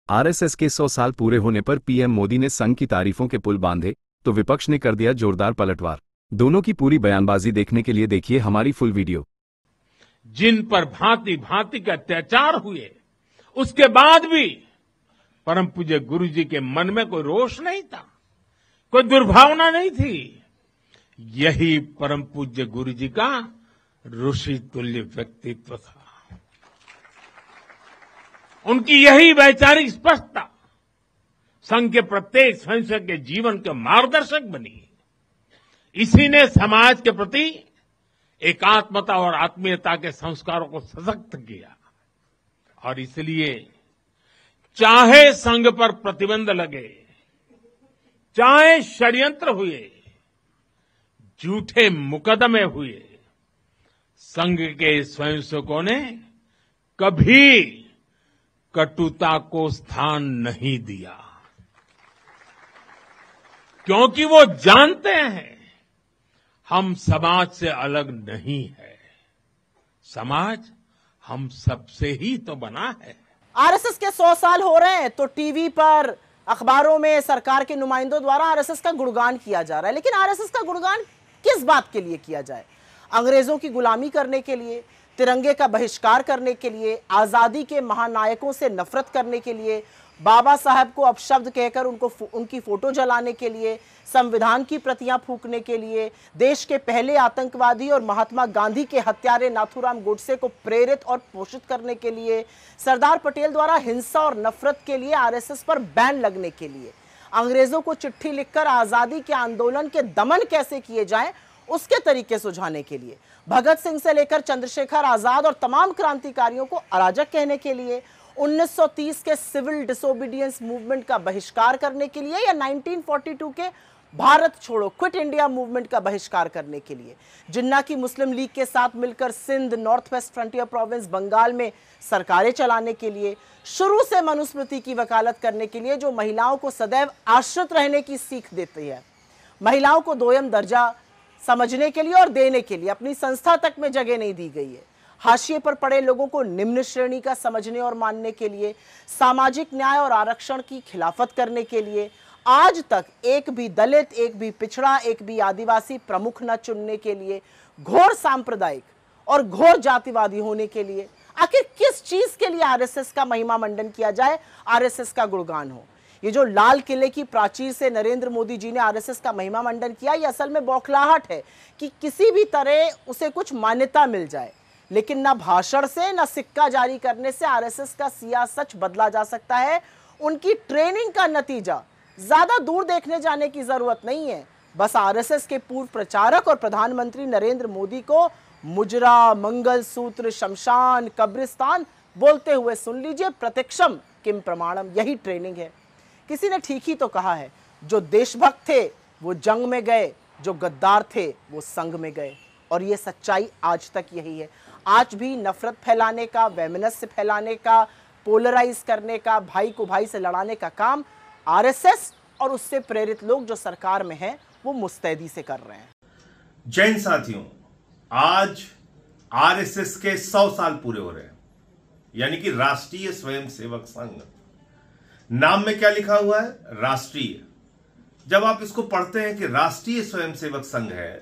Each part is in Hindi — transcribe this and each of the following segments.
आरएसएस के 100 साल पूरे होने पर पीएम मोदी ने संघ की तारीफों के पुल बांधे तो विपक्ष ने कर दिया जोरदार पलटवार। दोनों की पूरी बयानबाजी देखने के लिए देखिए हमारी फुल वीडियो। जिन पर भांति भांति के अत्याचार हुए, उसके बाद भी परम पूज्य गुरु जी के मन में कोई रोष नहीं था, कोई दुर्भावना नहीं थी। यही परम पूज्य गुरु जी का ऋषि तुल्य व्यक्तित्व था। उनकी यही वैचारिक स्पष्टता संघ के प्रत्येक स्वयंसेवक के जीवन के मार्गदर्शक बनी। इसी ने समाज के प्रति एकात्मता और आत्मीयता के संस्कारों को सशक्त किया। और इसलिए चाहे संघ पर प्रतिबंध लगे, चाहे षड्यंत्र हुए, झूठे मुकदमे हुए, संघ के स्वयंसेवकों ने कभी कटुता को स्थान नहीं दिया, क्योंकि वो जानते हैं हम समाज से अलग नहीं है, समाज हम सबसे ही तो बना है। आरएसएस के 100 साल हो रहे हैं तो टीवी पर, अखबारों में सरकार के नुमाइंदों द्वारा आरएसएस का गुणगान किया जा रहा है। लेकिन आरएसएस का गुणगान किस बात के लिए किया जाए? अंग्रेजों की गुलामी करने के लिए, तिरंगे का बहिष्कार करने के लिए, आजादी के महानायकों से नफरत करने के लिए, बाबा साहब को अपशब्द कहकर उनकी फोटो जलाने के लिए, संविधान की प्रतियां फूंकने के लिए, देश के पहले आतंकवादी और महात्मा गांधी के हत्यारे नाथूराम गोडसे को प्रेरित और पोषित करने के लिए, सरदार पटेल द्वारा हिंसा और नफरत के लिए आरएसएस पर बैन लगने के लिए, अंग्रेजों को चिट्ठी लिखकर आजादी के आंदोलन के दमन कैसे किए जाएं उसके तरीके सुझाने के लिए, भगत सिंह से लेकर चंद्रशेखर आजाद और तमाम क्रांतिकारियों को अराजक कहने के लिए, 1930 के सिविल डिसोबीडियंस मूवमेंट का बहिष्कार करने के लिए, या 1942 के भारत छोड़ो क्विट इंडिया मूवमेंट का बहिष्कार करने के लिए, जिन्ना की मुस्लिम लीग के साथ मिलकर Sindh, North West Frontier Province Bengal में सरकारें चलाने के लिए, शुरू से मनुस्मृति की वकालत करने के लिए जो महिलाओं को सदैव आश्रित रहने की सीख देती है, महिलाओं को दोयम दर्जा समझने के लिए और देने के लिए अपनी संस्था तक में जगह नहीं दी गई है, हाशिए पर पड़े लोगों को निम्न श्रेणी का समझने और मानने के लिए, सामाजिक न्याय और आरक्षण की खिलाफत करने के लिए, आज तक एक भी दलित, एक भी पिछड़ा, एक भी आदिवासी प्रमुख न चुनने के लिए, घोर सांप्रदायिक और घोर जातिवादी होने के लिए, आखिर किस चीज के लिए आरएसएस का महिमा मंडन किया जाए, आरएसएस का गुणगान हो? ये जो लाल किले की प्राचीर से नरेंद्र मोदी जी ने आरएसएस का महिमा मंडन किया, ये असल में बौखलाहट है कि किसी भी तरह उसे कुछ मान्यता मिल जाए। लेकिन ना भाषण से, ना सिक्का जारी करने से आरएसएस का सिया सच बदला जा सकता है। उनकी ट्रेनिंग का नतीजा ज्यादा दूर देखने जाने की जरूरत नहीं है। बस आरएसएस के पूर्व प्रचारक और प्रधानमंत्री नरेंद्र मोदी को मुजरा, मंगलसूत्र, शमशान, कब्रिस्तान बोलते हुए सुन लीजिए। प्रत्यक्षम किम प्रमाणम, यही ट्रेनिंग है। किसी ने ठीक ही तो कहा है, जो देशभक्त थे वो जंग में गए, जो गद्दार थे वो संघ में गए। और ये सच्चाई आज तक यही है। आज भी नफरत फैलाने का, वैमनस्य फैलाने का, पोलराइज करने का, भाई को भाई से लड़ाने का काम आरएसएस और उससे प्रेरित लोग जो सरकार में हैं वो मुस्तैदी से कर रहे हैं। जय हिंद साथियों, आज आरएसएस के 100 साल पूरे हो रहे हैं, यानी कि राष्ट्रीय स्वयंसेवक संघ। नाम में क्या लिखा हुआ है? राष्ट्रीय। जब आप इसको पढ़ते हैं कि राष्ट्रीय स्वयंसेवक संघ है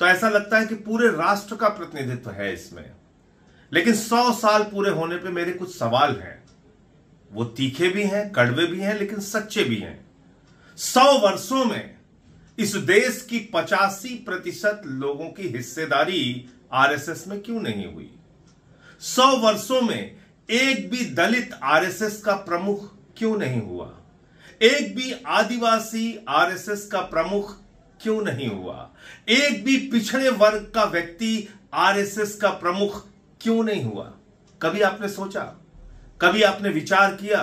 तो ऐसा लगता है कि पूरे राष्ट्र का प्रतिनिधित्व है इसमें। लेकिन 100 साल पूरे होने पे मेरे कुछ सवाल हैं। वो तीखे भी हैं, कड़वे भी हैं, लेकिन सच्चे भी हैं। 100 वर्षों में इस देश की 85% लोगों की हिस्सेदारी आरएसएस में क्यों नहीं हुई? 100 वर्षों में एक भी दलित आरएसएस का प्रमुख क्यों नहीं हुआ? एक भी आदिवासी आरएसएस का प्रमुख क्यों नहीं हुआ? एक भी पिछड़े वर्ग का व्यक्ति आरएसएस का प्रमुख क्यों नहीं हुआ? कभी आपने सोचा, कभी आपने विचार किया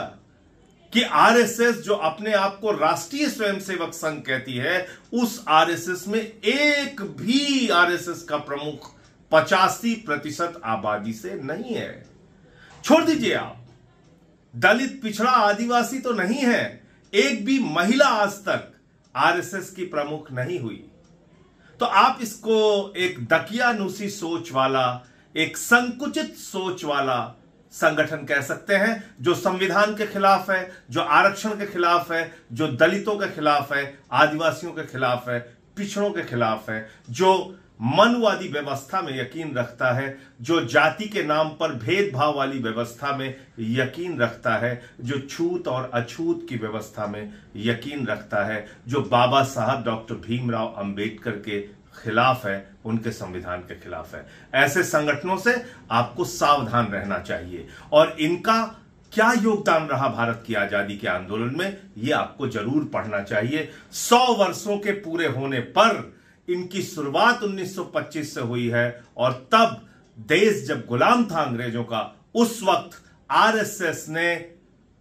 कि आरएसएस जो अपने आप को राष्ट्रीय स्वयंसेवक संघ कहती है, उस आरएसएस में एक भी आरएसएस का प्रमुख 85% आबादी से नहीं है। छोड़ दीजिए आप, दलित, पिछड़ा, आदिवासी तो नहीं है, एक भी महिला आज तक आरएसएस की प्रमुख नहीं हुई। तो आप इसको एक दकियानूसी सोच वाला, एक संकुचित सोच वाला संगठन कह सकते हैं, जो संविधान के खिलाफ है, जो आरक्षण के खिलाफ है, जो दलितों के खिलाफ है, आदिवासियों के खिलाफ है, पिछड़ों के खिलाफ है, जो मनुवादी व्यवस्था में यकीन रखता है, जो जाति के नाम पर भेदभाव वाली व्यवस्था में यकीन रखता है, जो छूत और अछूत की व्यवस्था में यकीन रखता है, जो बाबा साहब डॉक्टर भीमराव अंबेडकर के खिलाफ है, उनके संविधान के खिलाफ है। ऐसे संगठनों से आपको सावधान रहना चाहिए और इनका क्या योगदान रहा भारत की आजादी के आंदोलन में, यह आपको जरूर पढ़ना चाहिए। 100 वर्षों के पूरे होने पर इनकी शुरुआत 1925 से हुई है और तब देश जब गुलाम था अंग्रेजों का, उस वक्त आरएसएस ने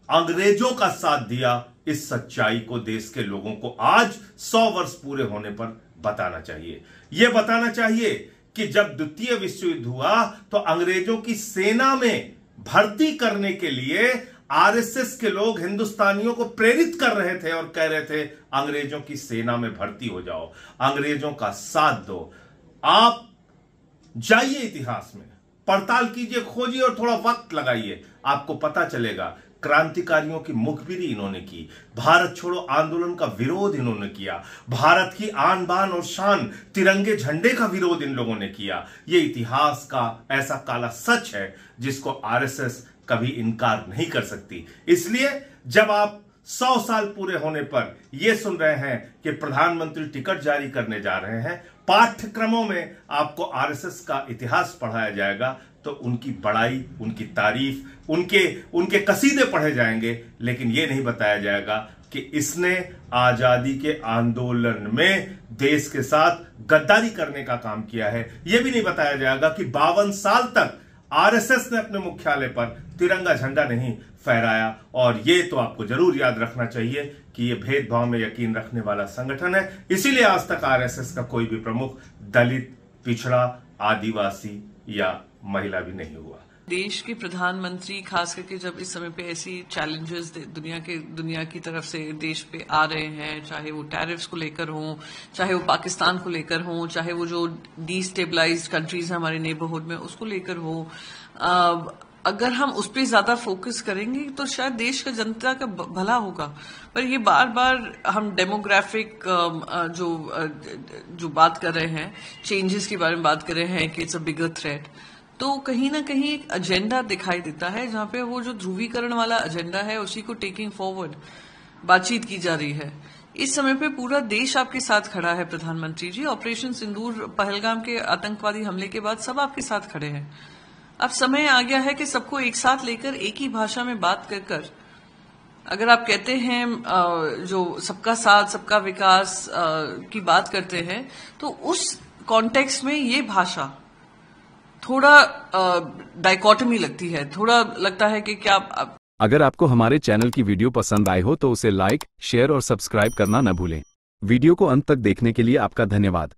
अंग्रेजों का साथ दिया। इस सच्चाई को देश के लोगों को आज 100 वर्ष पूरे होने पर बताना चाहिए। यह बताना चाहिए कि जब द्वितीय विश्व युद्ध हुआ तो अंग्रेजों की सेना में भर्ती करने के लिए आरएसएस के लोग हिंदुस्तानियों को प्रेरित कर रहे थे और कह रहे थे अंग्रेजों की सेना में भर्ती हो जाओ, अंग्रेजों का साथ दो। आप जाइए इतिहास में, पड़ताल कीजिए, खोजिए और थोड़ा वक्त लगाइए, आपको पता चलेगा क्रांतिकारियों की मुखबिरी इन्होंने की, भारत छोड़ो आंदोलन का विरोध इन्होंने किया, भारत की आन बान और शान तिरंगे झंडे का विरोध इन लोगों ने किया। यह इतिहास का ऐसा काला सच है जिसको आरएसएस कभी इनकार नहीं कर सकती। इसलिए जब आप 100 साल पूरे होने पर यह सुन रहे हैं कि प्रधानमंत्री टिकट जारी करने जा रहे हैं, पाठ्यक्रमों में आपको आरएसएस का इतिहास पढ़ाया जाएगा, तो उनकी बड़ाई, उनकी तारीफ, उनके कसीदे पढ़े जाएंगे, लेकिन यह नहीं बताया जाएगा कि इसने आजादी के आंदोलन में देश के साथ गद्दारी करने का काम किया है। यह भी नहीं बताया जाएगा कि 52 साल तक आरएसएस ने अपने मुख्यालय पर तिरंगा झंडा नहीं फहराया। और यह तो आपको जरूर याद रखना चाहिए कि यह भेदभाव में यकीन रखने वाला संगठन है। इसीलिए आज तक आरएसएस का कोई भी प्रमुख दलित, पिछड़ा, आदिवासी या महिला भी नहीं हुआ। देश के प्रधानमंत्री खास करके जब इस समय पे ऐसी चैलेंजेस दुनिया की तरफ से देश पे आ रहे हैं, चाहे वो टैरिफ्स को लेकर हो, चाहे वो पाकिस्तान को लेकर हो, चाहे वो जो डिस्टेबलाइज्ड कंट्रीज हैं हमारे नेबरहुड में उसको लेकर हो, अगर हम उस पर ज्यादा फोकस करेंगे तो शायद देश का जनता का भला होगा। पर ये बार बार हम डेमोग्राफिक जो बात कर रहे हैं, चेंजेस के बारे में बात कर रहे हैं कि इट्स अ बिगर थ्रेट, तो कहीं ना कहीं एक एजेंडा दिखाई देता है जहां पे वो जो ध्रुवीकरण वाला एजेंडा है उसी को टेकिंग फॉरवर्ड बातचीत की जा रही है। इस समय पे पूरा देश आपके साथ खड़ा है प्रधानमंत्री जी। ऑपरेशन सिंदूर, पहलगाम के आतंकवादी हमले के बाद सब आपके साथ खड़े हैं। अब समय आ गया है कि सबको एक साथ लेकर एक ही भाषा में बात कर अगर आप कहते हैं जो सबका साथ सबका विकास की बात करते हैं, तो उस कॉन्टेक्स्ट में ये भाषा थोड़ा डाइकोटमी लगती है, थोड़ा लगता है कि क्या अगर आपको हमारे चैनल की वीडियो पसंद आई हो तो उसे लाइक, शेयर और सब्सक्राइब करना न भूलें। वीडियो को अंत तक देखने के लिए आपका धन्यवाद।